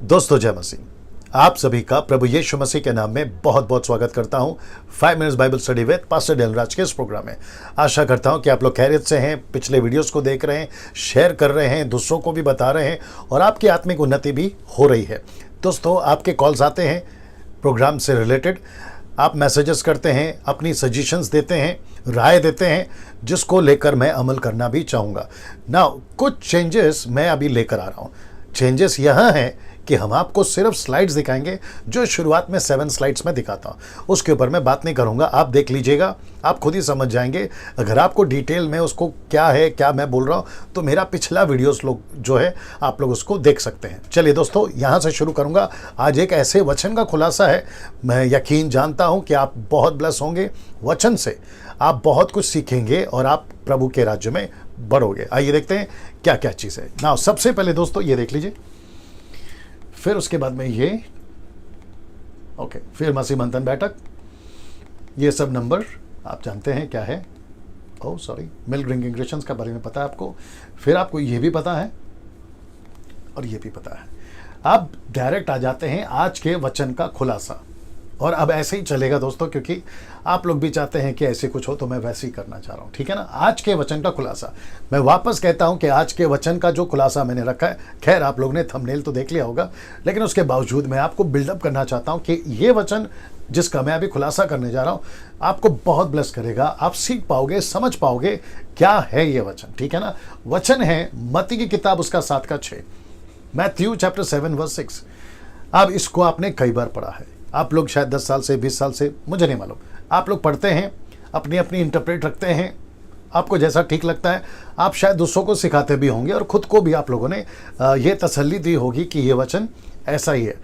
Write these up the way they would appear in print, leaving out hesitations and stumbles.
दोस्तों जय मसीह। आप सभी का प्रभु यीशु मसीह के नाम में बहुत बहुत स्वागत करता हूं 5 minutes Bible study with pastor Dale Raj के इस प्रोग्राम में। आशा करता हूं कि आप लोग खैरियत से हैं, पिछले वीडियोस को देख रहे हैं, शेयर कर रहे हैं, दूसरों को भी बता रहे हैं और आपकी आत्मिक उन्नति भी हो रही है। दोस्तों आपके कॉल्स आते हैं प्रोग्राम से रिलेटेड, आप मैसेजेस करते हैं, अपनी सजेशंस देते हैं, राय देते हैं, जिसको लेकर मैं अमल करना भी चाहूँगा। नाउ कुछ चेंजेस मैं अभी लेकर आ रहा हूँ। चेंजेस यहाँ हैं कि हम आपको सिर्फ स्लाइड्स दिखाएंगे जो शुरुआत में 7 स्लाइड्स में दिखाता हूँ, उसके ऊपर मैं बात नहीं करूँगा। आप देख लीजिएगा, आप खुद ही समझ जाएंगे। अगर आपको डिटेल में उसको क्या है, क्या मैं बोल रहा हूँ, तो मेरा पिछला वीडियोस लोग जो है आप लोग उसको देख सकते हैं। चलिए दोस्तों, यहाँ से शुरू करूँगा। आज एक ऐसे वचन का खुलासा है, मैं यकीन जानता हूँ कि आप बहुत ब्लेस होंगे। वचन से आप बहुत कुछ सीखेंगे और आप प्रभु के राज्य में बढ़ोगे। आइए देखते हैं क्या क्या चीज़ है। ना सबसे पहले दोस्तों ये देख लीजिए, फिर उसके बाद में ये ओके, फिर मसीह मंथन बैठक, ये सब नंबर आप जानते हैं क्या है। Oh sorry, milk drinking Christians का बारे में पता है आपको। फिर आपको ये भी पता है और ये भी पता है। आप डायरेक्ट आ जाते हैं आज के वचन का खुलासा। और अब ऐसे ही चलेगा दोस्तों, क्योंकि आप लोग भी चाहते हैं कि ऐसे कुछ हो, तो मैं वैसे ही करना चाह रहा हूँ, ठीक है ना। आज के वचन का खुलासा मैं वापस कहता हूँ कि आज के वचन का जो खुलासा मैंने रखा है, खैर आप लोग ने थंबनेल तो देख लिया होगा, लेकिन उसके बावजूद मैं आपको बिल्डअप करना चाहता हूँ कि ये वचन जिसका मैं अभी खुलासा करने जा रहा हूँ आपको बहुत ब्लेस करेगा। आप सीख पाओगे, समझ पाओगे क्या है ये वचन, ठीक है ना। वचन है मत्ती की किताब, उसका 7:6, मैथ्यू चैप्टर 7:6। अब इसको आपने कई बार पढ़ा है, आप लोग शायद 10 साल से, 20 साल से, मुझे नहीं मालूम, आप लोग पढ़ते हैं, अपनी अपनी इंटरप्रेट रखते हैं, आपको जैसा ठीक लगता है। आप शायद दूसरों को सिखाते भी होंगे और ख़ुद को भी आप लोगों ने ये तसल्ली दी होगी कि ये वचन ऐसा ही है।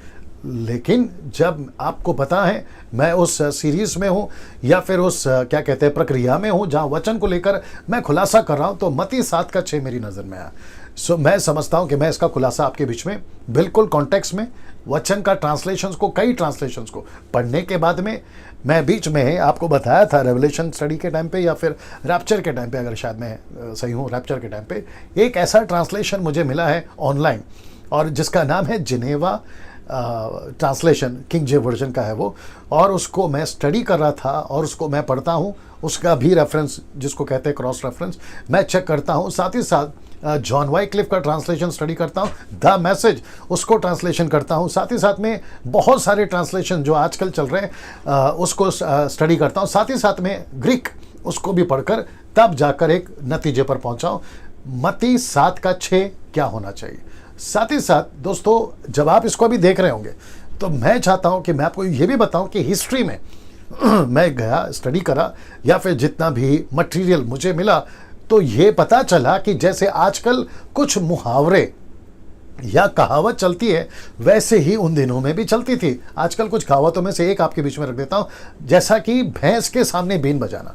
लेकिन जब आपको पता है मैं उस सीरीज़ में हूँ या फिर उस क्या कहते हैं प्रक्रिया में हूँ जहाँ वचन को लेकर मैं खुलासा कर रहा हूँ, तो मत्ती 7:6 मेरी नज़र में आया। सो मैं समझता हूँ कि मैं इसका खुलासा आपके बीच में बिल्कुल कॉन्टेक्स्ट में वचन का ट्रांसलेशंस को, कई ट्रांसलेशंस को पढ़ने के बाद में, मैं बीच में आपको बताया था रेवलेशन स्टडी के टाइम पे या फिर रैप्चर के टाइम पे, अगर शायद मैं सही हूँ, रैप्चर के टाइम पे एक ऐसा ट्रांसलेशन मुझे मिला है ऑनलाइन, और जिसका नाम है जिनेवा ट्रांसलेशन, किंग जे वर्जन का है वो, और उसको मैं स्टडी कर रहा था और उसको मैं पढ़ता हूँ। उसका भी रेफरेंस, जिसको कहते हैं क्रॉस रेफरेंस, मैं चेक करता हूँ। साथ ही साथ जॉन वाइक्लिफ का ट्रांसलेशन स्टडी करता हूँ, द मैसेज, उसको ट्रांसलेशन करता हूँ। साथ ही साथ में बहुत सारे ट्रांसलेशन जो आजकल चल रहे हैं उसको स्टडी करता हूँ। साथ ही साथ में ग्रीक, उसको भी पढ़कर तब जाकर एक नतीजे पर पहुँचा हूँ, मत्ती 7:6 क्या होना चाहिए। साथ ही साथ दोस्तों, जब आप इसको अभी देख रहे होंगे तो मैं चाहता हूँ कि मैं आपको ये भी बताऊँ कि हिस्ट्री में मैं गया, स्टडी करा, या फिर जितना भी मटेरियल मुझे मिला, तो ये पता चला कि जैसे आजकल कुछ मुहावरे या कहावत चलती है, वैसे ही उन दिनों में भी चलती थी। आजकल कुछ कहावतों में से एक आपके बीच में रख देता हूँ, जैसा कि भैंस के सामने बीन बजाना।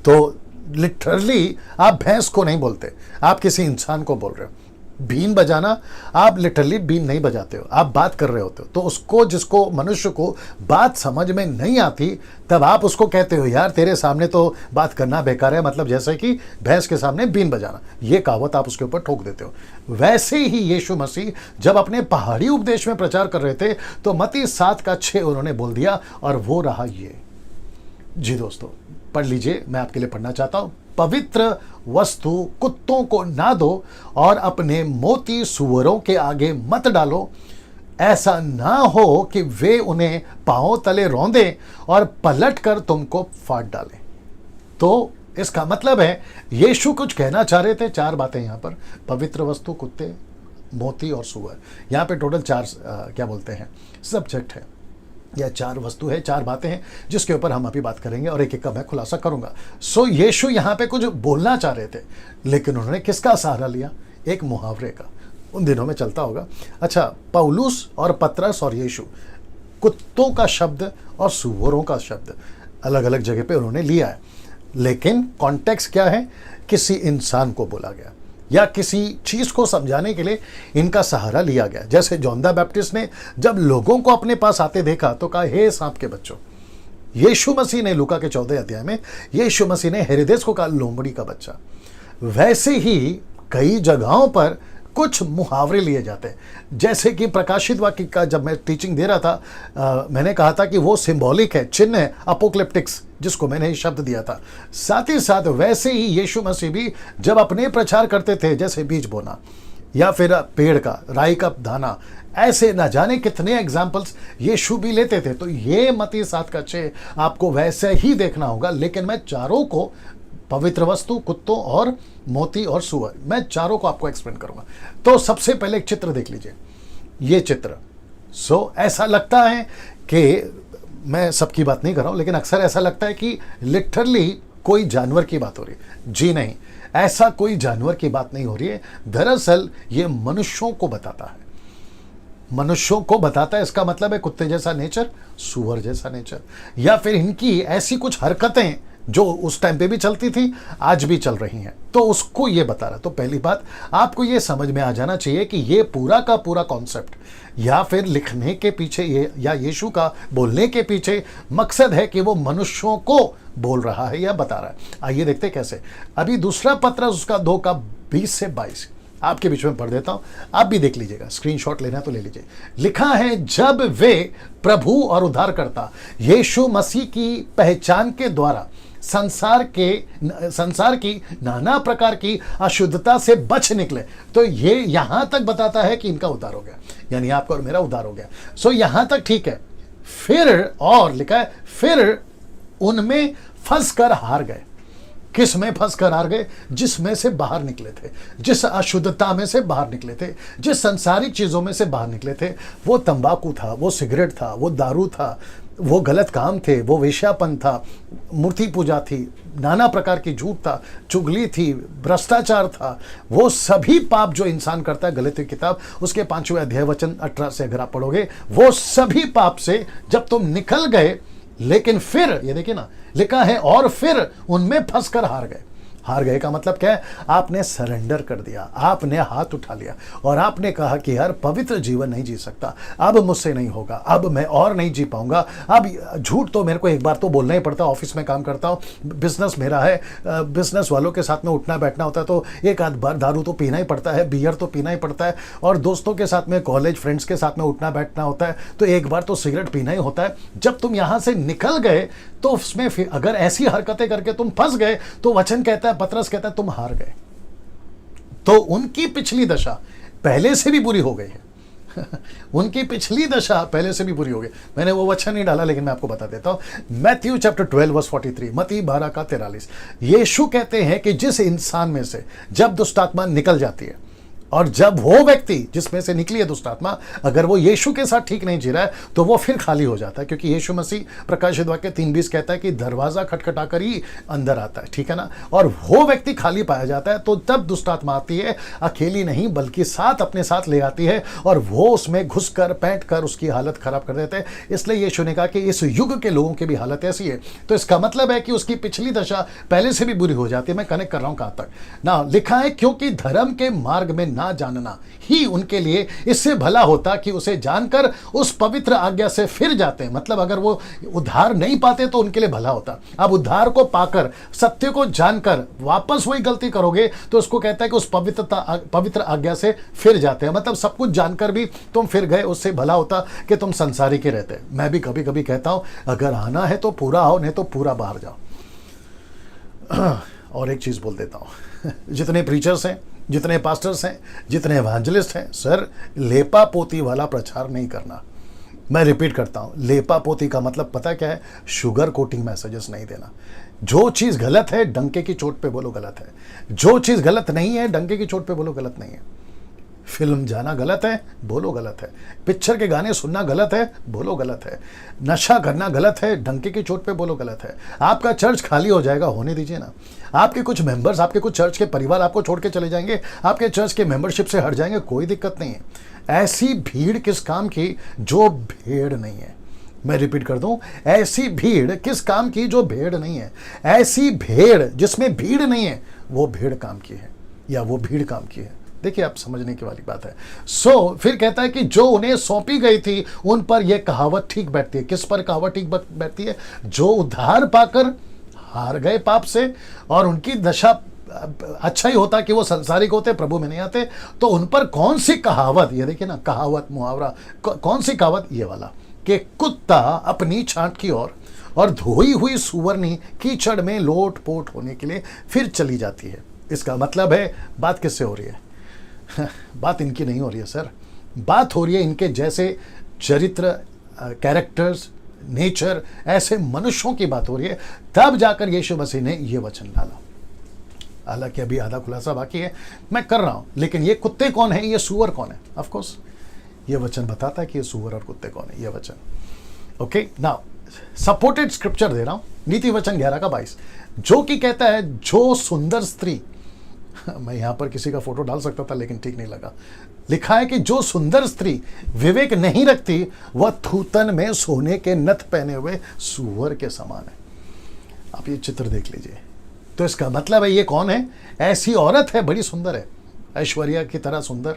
तो लिटरली आप भैंस को नहीं बोलते, आप किसी इंसान को बोल रहे हो। बीन बजाना, आप लिटरली बीन नहीं बजाते हो, आप बात कर रहे होते हो। तो उसको, जिसको, मनुष्य को बात समझ में नहीं आती, तब आप उसको कहते हो यार तेरे सामने तो बात करना बेकार है, मतलब जैसे कि भैंस के सामने बीन बजाना, ये कहावत आप उसके ऊपर ठोक देते हो। वैसे ही यीशु मसीह जब अपने पहाड़ी उपदेश में प्रचार कर रहे थे, तो मत्ती 7:6 उन्होंने बोल दिया, और वो रहा ये। जी दोस्तों पढ़ लीजिए, मैं आपके लिए पढ़ना चाहता हूँ। पवित्र वस्तु कुत्तों को ना दो और अपने मोती सूअरों के आगे मत डालो, ऐसा ना हो कि वे उन्हें पांव तले रौंदें और पलटकर तुमको फाड़ डालें। तो इसका मतलब है यीशु कुछ कहना चाह रहे थे। 4 बातें यहाँ पर, पवित्र वस्तु, कुत्ते, मोती और सूअर। यहाँ पे टोटल 4 क्या बोलते हैं सब्जेक्ट है, या 4 वस्तु है, 4 बातें हैं, जिसके ऊपर हम अभी बात करेंगे और एक एक का मैं खुलासा करूंगा। सो यीशु यहाँ पे कुछ बोलना चाह रहे थे, लेकिन उन्होंने किसका सहारा लिया? एक मुहावरे का, उन दिनों में चलता होगा। अच्छा, पौलुस और पतरस और यीशु, कुत्तों का शब्द और सूअरों का शब्द अलग अलग जगह पे उन्होंने लिया है, लेकिन कॉन्टेक्स्ट क्या है? किसी इंसान को बोला गया या किसी चीज को समझाने के लिए इनका सहारा लिया गया। जैसे जॉन द बैप्टिस्ट ने जब लोगों को अपने पास आते देखा तो कहा, हे सांप के बच्चों। यीशु मसीह ने लूका के 14 अध्याय में यीशु मसीह ने हेरोदेस को कहा, लोमड़ी का बच्चा। वैसे ही कई जगहों पर कुछ मुहावरे लिए जाते हैं। जैसे कि प्रकाशित वाक्य का जब मैं टीचिंग दे रहा था, मैंने कहा था कि वो सिंबॉलिक है, चिन्ह है, अपोकलिप्टिक्स, जिसको मैंने ये शब्द दिया था। साथ ही साथ वैसे ही यीशु मसीह भी जब अपने प्रचार करते थे, जैसे बीज बोना या फिर पेड़ का, राई का दाना, ऐसे ना जाने कितने एग्जाम्पल्स यीशु भी लेते थे। तो ये मत्ती 7:6 आपको वैसे ही देखना होगा। लेकिन मैं चारों को, पवित्र वस्तु, कुत्तों और मोती और सुअर, मैं चारों को आपको एक्सप्लेन करूंगा। तो सबसे पहले एक चित्र देख लीजिए, ये चित्र। ऐसा लगता है कि मैं सबकी बात नहीं कर रहा हूं, लेकिन अक्सर ऐसा लगता है कि लिटरली कोई जानवर की बात हो रही है। जी नहीं, ऐसा कोई जानवर की बात नहीं हो रही है। दरअसल ये मनुष्यों को बताता है, मनुष्यों को बताता है। इसका मतलब है कुत्ते जैसा नेचर, सूअर जैसा नेचर, या फिर इनकी ऐसी कुछ हरकतें जो उस टाइम पे भी चलती थी, आज भी चल रही हैं, तो उसको ये बता रहा। तो पहली बात आपको ये समझ में आ जाना चाहिए कि ये पूरा का पूरा कॉन्सेप्ट या फिर लिखने के पीछे ये, या यीशु का बोलने के पीछे मकसद है कि वो मनुष्यों को बोल रहा है या बता रहा है। आइए देखते कैसे। अभी दूसरा पत्र उसका 2:20-22 आपके बीच में पढ़ देता हूं, आप भी देख लीजिएगा, स्क्रीनशॉट लेना है तो ले लीजिए। लिखा है, जब वे प्रभु और उद्धारकर्ता यीशु मसीह की पहचान के द्वारा संसार की नाना प्रकार की अशुद्धता से बच निकले। तो ये यहां तक बताता है कि इनका उद्धार हो गया, यानी आपका और मेरा उद्धार हो गया। यहां तक ठीक है। फिर और लिखा है, फिर उनमें फंस कर हार गए। किस में फंस कर हार गए? जिसमें से बाहर निकले थे, जिस अशुद्धता में से बाहर निकले थे, जिस संसारिक चीजों में से बाहर निकले थे। वो तंबाकू था, वो सिगरेट था, वो दारू था, वो गलत काम थे, वो वेश्यापन था, मूर्ति पूजा थी, नाना प्रकार की झूठ था, चुगली थी, भ्रष्टाचार था। वो सभी पाप जो इंसान करता है, गलती किताब उसके 5वें अध्याय वचन 18 से अगर आप पढ़ोगे, वो सभी पाप से जब तुम निकल गए, लेकिन फिर ये देखिए ना, लिखा है और फिर उनमें फंसकर हार गए। हार गए का मतलब क्या है? आपने सरेंडर कर दिया, आपने हाथ उठा लिया और आपने कहा कि यार पवित्र जीवन नहीं जी सकता, अब मुझसे नहीं होगा, अब मैं और नहीं जी पाऊंगा। अब झूठ तो मेरे को एक बार तो बोलना ही पड़ता है। ऑफिस में काम करता हूँ, बिजनेस मेरा है, बिजनेस वालों के साथ में उठना बैठना होता है, तो एक आध बार दारू तो पीना ही पड़ता है, बियर तो पीना ही पड़ता है, और दोस्तों के साथ में, कॉलेज फ्रेंड्स के साथ में उठना बैठना होता है, तो एक बार तो सिगरेट पीना ही होता है। जब तुम यहाँ से निकल गए तो उसमें फिर अगर ऐसी हरकतें करके तुम फंस गए, तो वचन कहता है, पतरस कहता है, तुम हार गए। तो उनकी पिछली दशा पहले से भी बुरी हो गई है। उनकी पिछली दशा पहले से भी बुरी हो गई। मैंने वो वचन नहीं डाला, लेकिन मैं आपको बता देता हूं। मैथ्यू चैप्टर 12:43, मत्ती 12:43, यीशु कहते हैं कि जिस इंसान में से जब दुष्ट आत्मा निकल जाती है, और जब वो व्यक्ति जिसमें से निकली है दुष्ट आत्मा, अगर वो यीशु के साथ ठीक नहीं जी रहा है, तो वो फिर खाली हो जाता है। क्योंकि यीशु मसीह प्रकाशित वाक्य 3:20 कहता है कि दरवाजा खटखटाकर ही अंदर आता है, ठीक है ना। और वो व्यक्ति खाली पाया जाता है, तो तब दुष्ट आत्मा आती है, अकेली नहीं बल्कि साथ अपने साथ ले आती है, और वो उसमें घुसकर पैंट कर उसकी हालत खराब कर देते हैं। इसलिए यीशु ने कहा कि इस युग के लोगों की भी हालत ऐसी है। तो इसका मतलब है कि उसकी पिछली दशा पहले से भी बुरी हो जाती है। मैं कनेक्ट कर रहा हूं कहां तक ना। लिखा है, क्योंकि धर्म के मार्ग में ना जानना ही उनके लिए इससे भला होता कि उसे जानकर उस पवित्र आज्ञा से फिर जाते हैं। मतलब अगर वो उद्धार नहीं पाते तो उनके लिए भला होता। अब उद्धार को पाकर, सत्य को जानकर वापस वही गलती करोगे, तो उसको कहता है कि उस पवित्र आज्ञा से फिर जाते हैं। मतलब सब कुछ जानकर भी तुम फिर गए, उससे भला होता कि तुम संसारी के रहते। मैं भी कभी कभी कहता हूं, अगर आना है तो पूरा आओ, नहीं तो पूरा बाहर जाओ। और एक चीज बोल देता हूं, जितने प्रीचर्स हैं, जितने पास्टर्स हैं, जितने एवांजलिस्ट हैं, सर लेपा पोती वाला प्रचार नहीं करना। मैं रिपीट करता हूं, लेपा पोती का मतलब पता क्या है? शुगर कोटिंग मैसेजेस नहीं देना। जो चीज गलत है डंके की चोट पे बोलो गलत है, जो चीज गलत नहीं है डंके की चोट पे बोलो गलत नहीं है। फिल्म जाना गलत है, बोलो गलत है। पिक्चर के गाने सुनना गलत है, बोलो गलत है। नशा करना गलत है, डंके की चोट पे बोलो गलत है। आपका चर्च खाली हो जाएगा, होने दीजिए ना। आपके कुछ मेंबर्स, आपके कुछ चर्च के परिवार आपको छोड़ के चले जाएंगे, आपके चर्च के मेंबरशिप से हट जाएंगे, कोई दिक्कत नहीं है। ऐसी भीड़ किस काम की जो भेड़ नहीं है। मैं रिपीट कर दूं, ऐसी भीड़ किस काम की जो भेड़ नहीं है। ऐसी भेड़ जिसमें भीड़ नहीं है, वो भेड़ काम की है, या वो भीड़ काम की है। देखिए, आप समझने की वाली बात है। फिर कहता है कि जो उन्हें सौंपी गई थी उन पर यह कहावत ठीक बैठती है। किस पर कहावत ठीक बैठती है? जो उद्धार पाकर हार गए पाप से, और उनकी दशा अच्छा ही होता कि वो संसारिक होते, प्रभु में नहीं आते, तो उन पर कौन सी कहावत, ये देखिए ना, कहावत मुहावरा, कौन सी कहावत, ये वाला कि कुत्ता अपनी छांट की ओर और धोई हुई सुअरनी कीचड़ में लोट पोट होने के लिए फिर चली जाती है। इसका मतलब है बात किससे हो रही है? बात इनकी नहीं हो रही है सर, बात हो रही है इनके जैसे चरित्र, कैरेक्टर्स, नेचर, ऐसे मनुष्यों की बात हो रही है। तब जाकर यीशु मसीह ने ये वचन डाला। हालांकि अभी आधा खुलासा बाकी है, मैं कर रहा हूं, लेकिन ये कुत्ते कौन है, ये सुअर कौन है? ऑफ कोर्स ये वचन बताता है कि ये सुअर और कुत्ते कौन है, ये वचन। ओके, नाउ सपोर्टेड स्क्रिप्चर दे रहा हूं, नीति वचन 11:22, जो कि कहता है जो सुंदर स्त्री मैं यहां पर किसी का फोटो डाल सकता था लेकिन ठीक नहीं लगा। लिखा है कि जो सुंदर स्त्री विवेक नहीं रखती वह थूतन में सोने के नथ पहने हुए सुअर के समान है। आप ये चित्र देख लीजिए। तो इसका मतलब है ये कौन है? ऐसी औरत है, बड़ी सुंदर है, ऐश्वर्या की तरह सुंदर,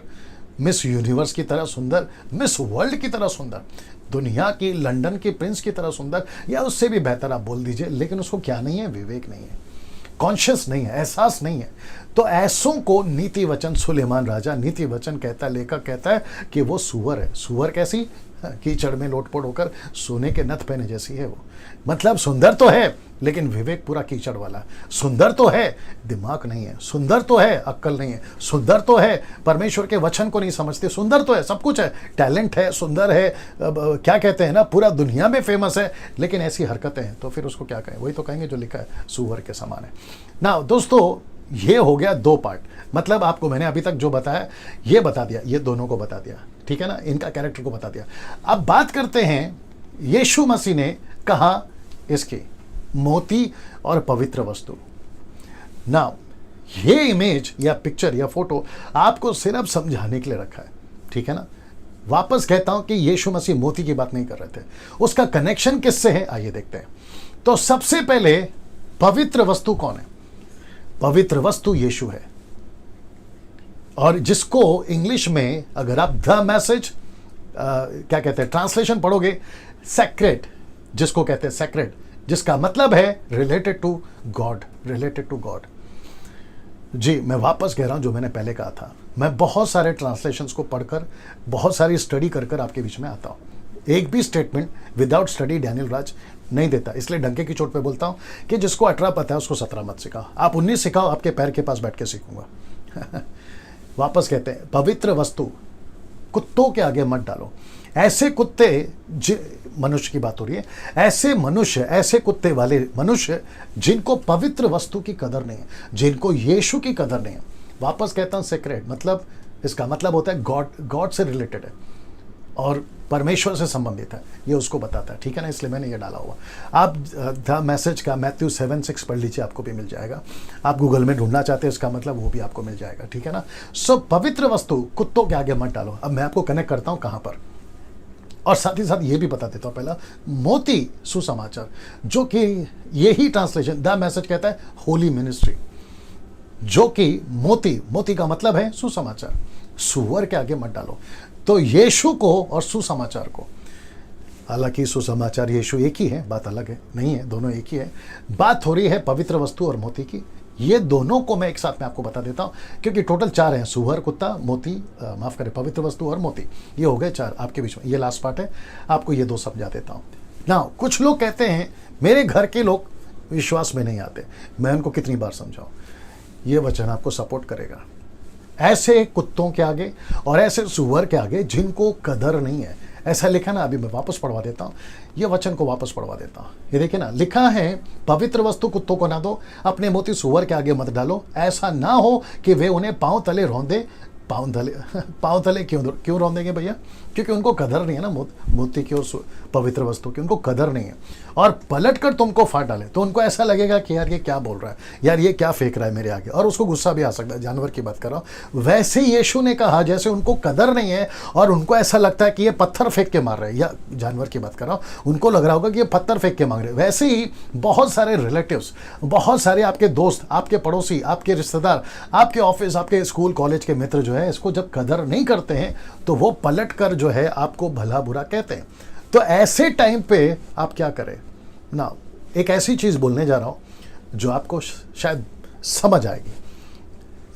मिस यूनिवर्स की तरह सुंदर, मिस वर्ल्ड की तरह सुंदर, दुनिया की, लंदन की प्रिंस की तरह सुंदर, या उससे भी बेहतर आप बोल दीजिए, लेकिन उसको क्या नहीं है? विवेक नहीं है, कॉन्शियस नहीं है, एहसास नहीं है। तो ऐसों को नीति वचन, सुलेमान राजा नीति वचन कहता है, लेखक कहता है कि वो सुअर है। सुअर कैसी? कीचड़ में लोटपोट होकर सोने के नथ पहने जैसी है वो। मतलब सुंदर तो है लेकिन विवेक पूरा कीचड़ वाला। सुंदर तो है, दिमाग नहीं है। सुंदर तो है, अक्ल नहीं है। सुंदर तो है, परमेश्वर के वचन को नहीं समझते। सुंदर तो है, सब कुछ है, टैलेंट है, सुंदर है, क्या कहते हैं ना, पूरा दुनिया में फेमस है, लेकिन ऐसी हरकतें हैं, तो फिर उसको क्या कहें? वही तो कहेंगे जो लिखा है, सुअर के समान है ना। दोस्तों, ये हो गया 2 पार्ट। मतलब आपको मैंने अभी तक जो बताया ये बता दिया, ये दोनों को बता दिया, ठीक है ना, इनका कैरेक्टर को बता दिया। अब बात करते हैं यीशु मसीह ने कहा इसकी मोती और पवित्र वस्तु। ना ये इमेज या पिक्चर या फोटो आपको सिर्फ समझाने के लिए रखा है, ठीक है ना। वापस कहता हूं कि यीशु मसीह मोती की बात नहीं कर रहे थे। उसका कनेक्शन किससे है, आइए देखते हैं। तो सबसे पहले पवित्र वस्तु कौन है? पवित्र वस्तु यीशु है, और जिसको इंग्लिश में अगर आप द मैसेज क्या कहते हैं ट्रांसलेशन पढ़ोगे, सेक्रेड, जिसको कहते हैं सेक्रेड, जिसका मतलब है related to God, related to God. जी, मैं वापस कह रहा हूं जो मैंने पहले कहा था, मैं बहुत सारे ट्रांसलेशंस को पढ़कर, बहुत सारी स्टडी कर आपके बीच में आता हूं। एक भी स्टेटमेंट विदाउट स्टडी डैनियल राज नहीं देता, इसलिए डंके की चोट पे बोलता हूं कि जिसको 18 पता है उसको 17 मत सिखाओ। आप 19 सिखाओ, आपके पैर के पास बैठ के सीखूंगा। वापस कहते हैं पवित्र वस्तु कुत्तों के आगे मत डालो। ऐसे कुत्ते, मनुष्य की बात हो रही है, ऐसे मनुष्य, ऐसे कुत्ते वाले मनुष्य जिनको पवित्र वस्तु की कदर नहीं है, जिनको यीशु की कदर नहीं है। वापस कहता हूं सेक्रेड, मतलब इसका मतलब होता है गॉड से रिलेटेड है और परमेश्वर से संबंधित है, ये उसको बताता है, ठीक है ना। इसलिए मैंने ये डाला हुआ। आप द मैसेज का मैथ्यू 7:6 पढ़ लीजिए, आपको भी मिल जाएगा। आप गूगल में ढूंढना चाहते हैं इसका मतलब, वो भी आपको मिल जाएगा, ठीक है ना। सो पवित्र वस्तु कुत्तों के आगे मत डालो। अब मैं आपको कनेक्ट करता हूं कहां पर, और साथ ही साथ ये भी बता देता हूं। पहला मोती सुसमाचार, जो कि यही ट्रांसलेशन द मैसेज कहता है होली मिनिस्ट्री, जो कि मोती का मतलब है सुसमाचार। सुअर के आगे मत डालो। तो यीशु को और सुसमाचार को, हालांकि सुसमाचार यीशु एक ही है, बात अलग है, नहीं है, दोनों एक ही है। बात हो रही है पवित्र वस्तु और मोती की। ये दोनों को मैं एक साथ में आपको बता देता हूं, क्योंकि टोटल 4 हैं, सुअर, कुत्ता, मोती, माफ करें, पवित्र वस्तु और मोती, ये हो गए 4 आपके बीच में। ये लास्ट पार्ट है, आपको ये 2 समझा देता हूं ना। कुछ लोग कहते हैं मेरे घर के लोग विश्वास में नहीं आते, मैं उनको कितनी बार समझाऊं। ये वचन आपको सपोर्ट करेगा ऐसे कुत्तों के आगे और ऐसे सुअर के आगे जिनको कदर नहीं है। ऐसा लिखा ना, अभी मैं वापस पढ़वा देता हूँ, ये वचन को वापस पढ़वा देता हूँ। ये देखिए ना, लिखा है पवित्र वस्तु कुत्तों को ना दो, अपने मोती सुअर के आगे मत डालो, ऐसा ना हो कि वे उन्हें पांव तले रौंदे। पांव तले क्यों रौंदेंगे भैया? क्योंकि उनको कदर नहीं है ना, मोती की और पवित्र वस्तु की उनको कदर नहीं है, और पलट कर तुमको फाड़ डाले तो उनको ऐसा लगेगा कि यार ये क्या बोल रहा है, यार ये क्या फेंक रहा है मेरे आगे, और उसको गुस्सा भी आ सकता है। जानवर की बात कर रहा हूं। वैसे यीशु ने कहा जैसे उनको कदर नहीं है और उनको ऐसा लगता है कि ये पत्थर फेंक के मार रहे हैं, या जानवर की बात कर रहा हूं, उनको लग रहा होगा कि ये पत्थर फेंक के मांग रहे हैं। वैसे ही बहुत सारे रिलेटिव्स, बहुत सारे आपके दोस्त, आपके पड़ोसी, आपके रिश्तेदार, आपके ऑफिस, आपके स्कूल कॉलेज के मित्र जो है, इसको जब कदर नहीं करते हैं तो वो पलट कर जो है आपको भला बुरा कहते हैं। तो ऐसे टाइम पे आप क्या करें ना, एक ऐसी चीज बोलने जा रहा हूं जो आपको शायद समझ आएगी।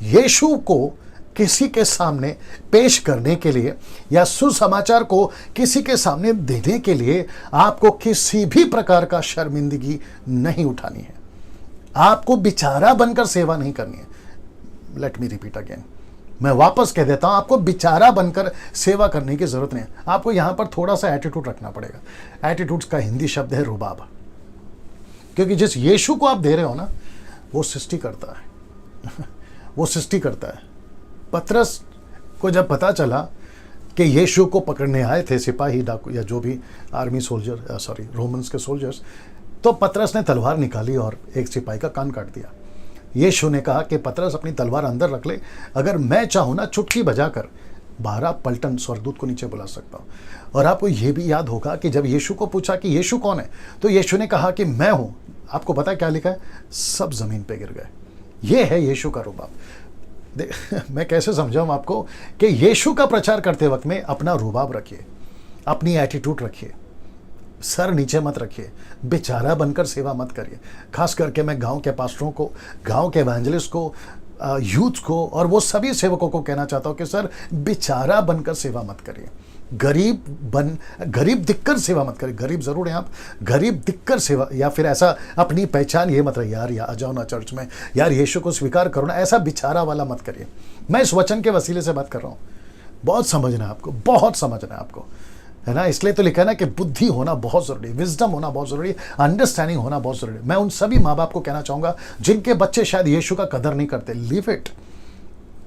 यीशु को किसी के सामने पेश करने के लिए या सुसमाचार को किसी के सामने देने के लिए आपको किसी भी प्रकार का शर्मिंदगी नहीं उठानी है। आपको बेचारा बनकर सेवा नहीं करनी है। लेट मी रिपीट अगेन, मैं वापस कह देता हूं, आपको बेचारा बनकर सेवा करने की जरूरत नहीं है। आपको यहां पर थोड़ा सा एटीट्यूड रखना पड़ेगा। एटीट्यूड का हिंदी शब्द है रुबाब, क्योंकि जिस यीशु को आप दे रहे हो ना, वो सृष्टि करता है वो सृष्टि करता है। पतरस को जब पता चला कि यीशु को पकड़ने आए थे सिपाही डाकू या जो भी आर्मी सोल्जर, रोमन्स के सोल्जर्स, तो पतरस ने तलवार निकाली और एक सिपाही का कान काट दिया। यीशु ने कहा कि पतरस अपनी तलवार अंदर रख ले, अगर मैं चाहूँ ना चुटकी बजाकर 12 पलटन स्वर्गदूत को नीचे बुला सकता हूँ। और आपको यह भी याद होगा कि जब यीशु को पूछा कि यीशु कौन है, तो यीशु ने कहा कि मैं हूँ। आपको पता है क्या लिखा है? सब जमीन पे गिर गए। ये है यीशु का रुबाब। मैं कैसे समझाऊं आपको कि यीशु का प्रचार करते वक्त में अपना रुबाब रखिए, अपनी एटीट्यूड रखिए, सर नीचे मत रखिए, बेचारा बनकर सेवा मत करिए। खास करके मैं गांव के पास्टरों को, गांव के एवेंजलिस्ट को, यूथ को और वो सभी सेवकों को कहना चाहता हूं कि सर बेचारा बनकर सेवा मत करिए। गरीब दिखकर सेवा मत करिए। गरीब जरूर हैं आप, गरीब दिखकर सेवा, या फिर ऐसा अपनी पहचान ये मत रही यार आ जाओ ना चर्च में, यार यीशु को स्वीकार करो ना, ऐसा बेचारा वाला मत करिए। मैं इस वचन के वसीले से बात कर रहा हूँ। बहुत समझना है आपको, बहुत समझना है आपको, है ना। इसलिए तो लिखा है ना कि बुद्धि होना बहुत जरूरी है, विजडम होना बहुत जरूरी है, अंडरस्टैंडिंग होना बहुत जरूरी है। मैं उन सभी माँ बाप को कहना चाहूंगा जिनके बच्चे शायद यीशु का कदर नहीं करते, लीव इट।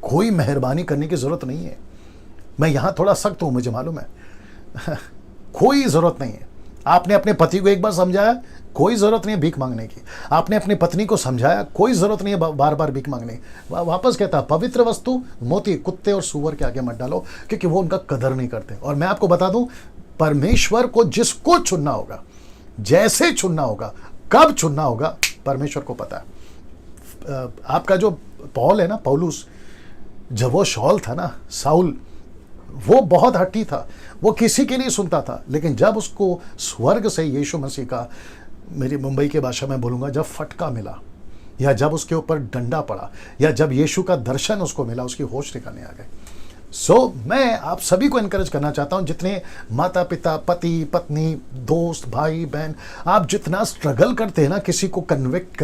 कोई मेहरबानी करने की जरूरत नहीं है। मैं यहां थोड़ा सख्त हूं, मुझे मालूम है कोई जरूरत नहीं है। आपने अपने पति को एक बार समझाया, कोई जरूरत नहीं है भीख मांगने की। आपने अपनी पत्नी को समझाया, कोई जरूरत नहीं है बार बार भीख मांगने की। वापस कहता पवित्र वस्तु मोती कुत्ते और सूअर के आगे मत डालो, क्योंकि वो उनका कदर नहीं करते। और मैं आपको बता दूं, परमेश्वर को जिसको चुनना होगा, जैसे चुनना होगा, कब चुनना होगा, परमेश्वर को पता है। आपका जो पौल है ना, पौलुस, जब वो शौल था ना, साउल, वो बहुत हट्टी था, वो किसी के नहीं सुनता था। लेकिन जब उसको स्वर्ग से यीशु मसीह का, मेरी मुंबई के भाषा में बोलूंगा, जब फटका मिला, या जब उसके ऊपर डंडा पड़ा, या जब यीशु का दर्शन उसको मिला, उसकी होश ठिकाने आ गए। मैं आप सभी को एनकरेज करना चाहता हूं, जितने माता पिता, पति पत्नी, दोस्त, भाई बहन, आप जितना स्ट्रगल करते हैं ना किसी को कन्विक्ट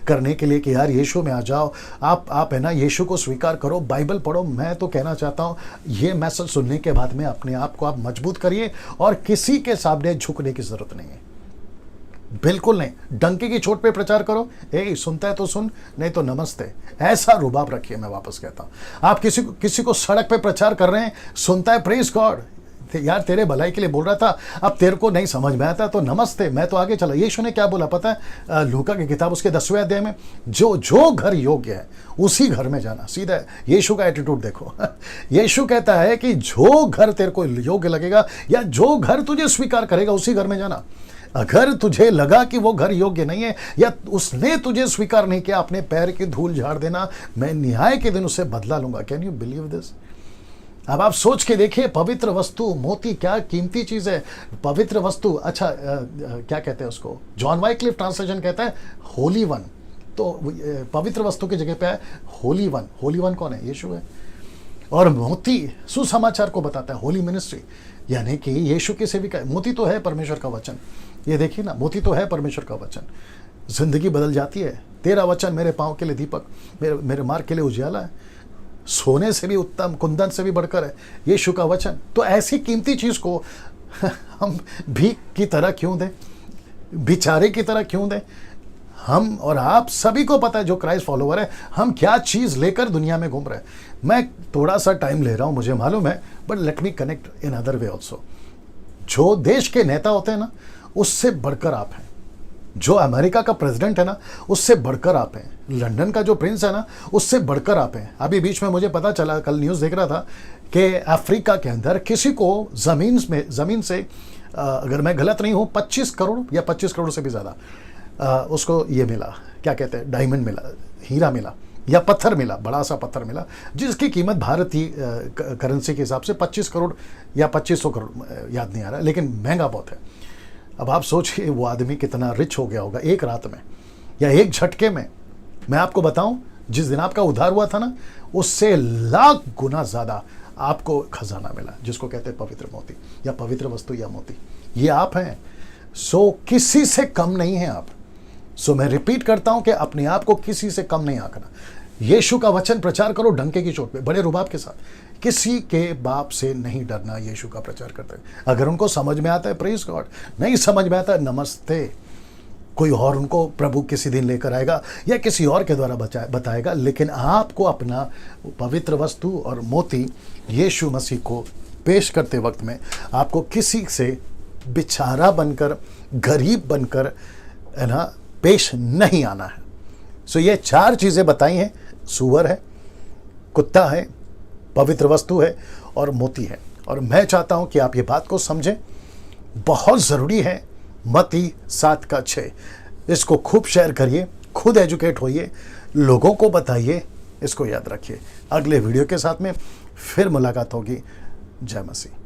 करने के लिए कि यार यीशु में आ जाओ, आप है ना यीशु को स्वीकार करो, बाइबल पढ़ो। मैं तो कहना चाहता हूं, ये मैसेज सुनने के बाद में अपने आप को आप मजबूत करिए और किसी के सामने झुकने की जरूरत नहीं है, बिल्कुल नहीं। डंके की चोट पे प्रचार करो, सुनता है तो सुन, नहीं तो नमस्ते, ऐसा रुबाब रखिए। मैं वापस कहता हूं, आप किसी को सड़क पे प्रचार कर रहे हैं, सुनता है प्रेज गॉड, यार तेरे भलाई के लिए बोल रहा था, अब तेरे को नहीं समझ में आता तो नमस्ते, मैं तो आगे चला। यीशु ने क्या बोला पता है? लूका की किताब उसके 10वें अध्याय में, जो घर योग्य है उसी घर में जाना। सीधा यीशु का एटीट्यूड देखो यीशु कहता है कि जो घर तेरे को योग्य लगेगा, या जो घर तुझे स्वीकार करेगा, उसी घर में जाना। अगर तुझे लगा कि वो घर योग्य नहीं है, या उसने तुझे स्वीकार नहीं किया, अपने पैर की धूल झाड़ देना, मैं न्याय के दिन उससे बदला लूंगा। Can you believe this? अब आप सोच के देखिए, पवित्र वस्तु मोती क्या कीमती चीज है। पवित्र वस्तु, अच्छा क्या कहते हैं उसको? जॉन वाइक्लिफ ट्रांसलेशन कहता है होली वन। तो पवित्र वस्तु की जगह पे है होली वन। होली वन कौन है? यीशु है। और मोती सुसमाचार को बताता है, होली मिनिस्ट्री, यानी कि यीशु की सेविका। मोती तो है परमेश्वर का वचन, ये देखिए ना, मोती तो है परमेश्वर का वचन। जिंदगी बदल जाती है। तेरा वचन मेरे पांव के लिए दीपक, मेरे मार्ग के लिए उजियाला है। सोने से भी उत्तम, कुंदन से भी बढ़कर है यीशु का वचन। तो ऐसी कीमती चीज को हम भीख की तरह क्यों दें, बेचारे की तरह क्यों दें? हम और आप सभी को पता है, जो क्राइस्ट फॉलोवर है, हम क्या चीज लेकर दुनिया में घूम रहे हैं। मैं थोड़ा सा टाइम ले रहा हूं, मुझे मालूम है, but let me connect in other way also. जो देश के नेता होते हैं ना, उससे बढ़कर आप हैं। जो अमेरिका का प्रेसिडेंट है ना, उससे बढ़कर आप हैं। लंदन का जो प्रिंस है ना, उससे बढ़कर आप हैं। अभी बीच में मुझे पता चला, कल न्यूज़ देख रहा था कि अफ्रीका के अंदर किसी को ज़मीन से अगर मैं गलत नहीं हूँ 25 करोड़ या 25 करोड़ से भी ज़्यादा उसको ये मिला, क्या कहते हैं, डायमंड मिला, हीरा मिला या पत्थर मिला, बड़ा सा पत्थर मिला, जिसकी कीमत भारतीय करेंसी के हिसाब से 25 करोड़ या 2500 करोड़, याद नहीं आ रहा, लेकिन महंगा बहुत है। अब आप सोचिए वो आदमी कितना रिच हो गया होगा एक रात में या एक झटके में। मैं आपको बताऊं, जिस दिन आपका उद्धार हुआ था ना, उससे लाख गुना ज़्यादा आपको खजाना मिला, जिसको कहते हैं पवित्र मोती या पवित्र वस्तु या मोती। ये आप हैं। सो किसी से कम नहीं है आप। सो मैं रिपीट करता हूं कि अपने आप को किसी से कम नहीं आंकना। यीशु का वचन प्रचार करो डंके की चोट पे, बड़े रुबाब के साथ। किसी के बाप से नहीं डरना, यीशु का प्रचार करते हैं। अगर उनको समझ में आता है प्रेज गॉड, नहीं समझ में आता है नमस्ते, कोई और उनको प्रभु किसी दिन लेकर आएगा या किसी और के द्वारा बताएगा। लेकिन आपको अपना पवित्र वस्तु और मोती यीशु मसीह को पेश करते वक्त में आपको किसी से बेचारा बनकर, गरीब बनकर, है ना, पेश नहीं आना है। सो ये 4 चीज़ें बताई हैं। सूअर है, कुत्ता है, पवित्र वस्तु है और मोती है। और मैं चाहता हूं कि आप ये बात को समझें, बहुत ज़रूरी है। मत्ती 7:6 इसको खूब शेयर करिए, खुद एजुकेट होइए, लोगों को बताइए, इसको याद रखिए। अगले वीडियो के साथ में फिर मुलाकात होगी। जय मसीह।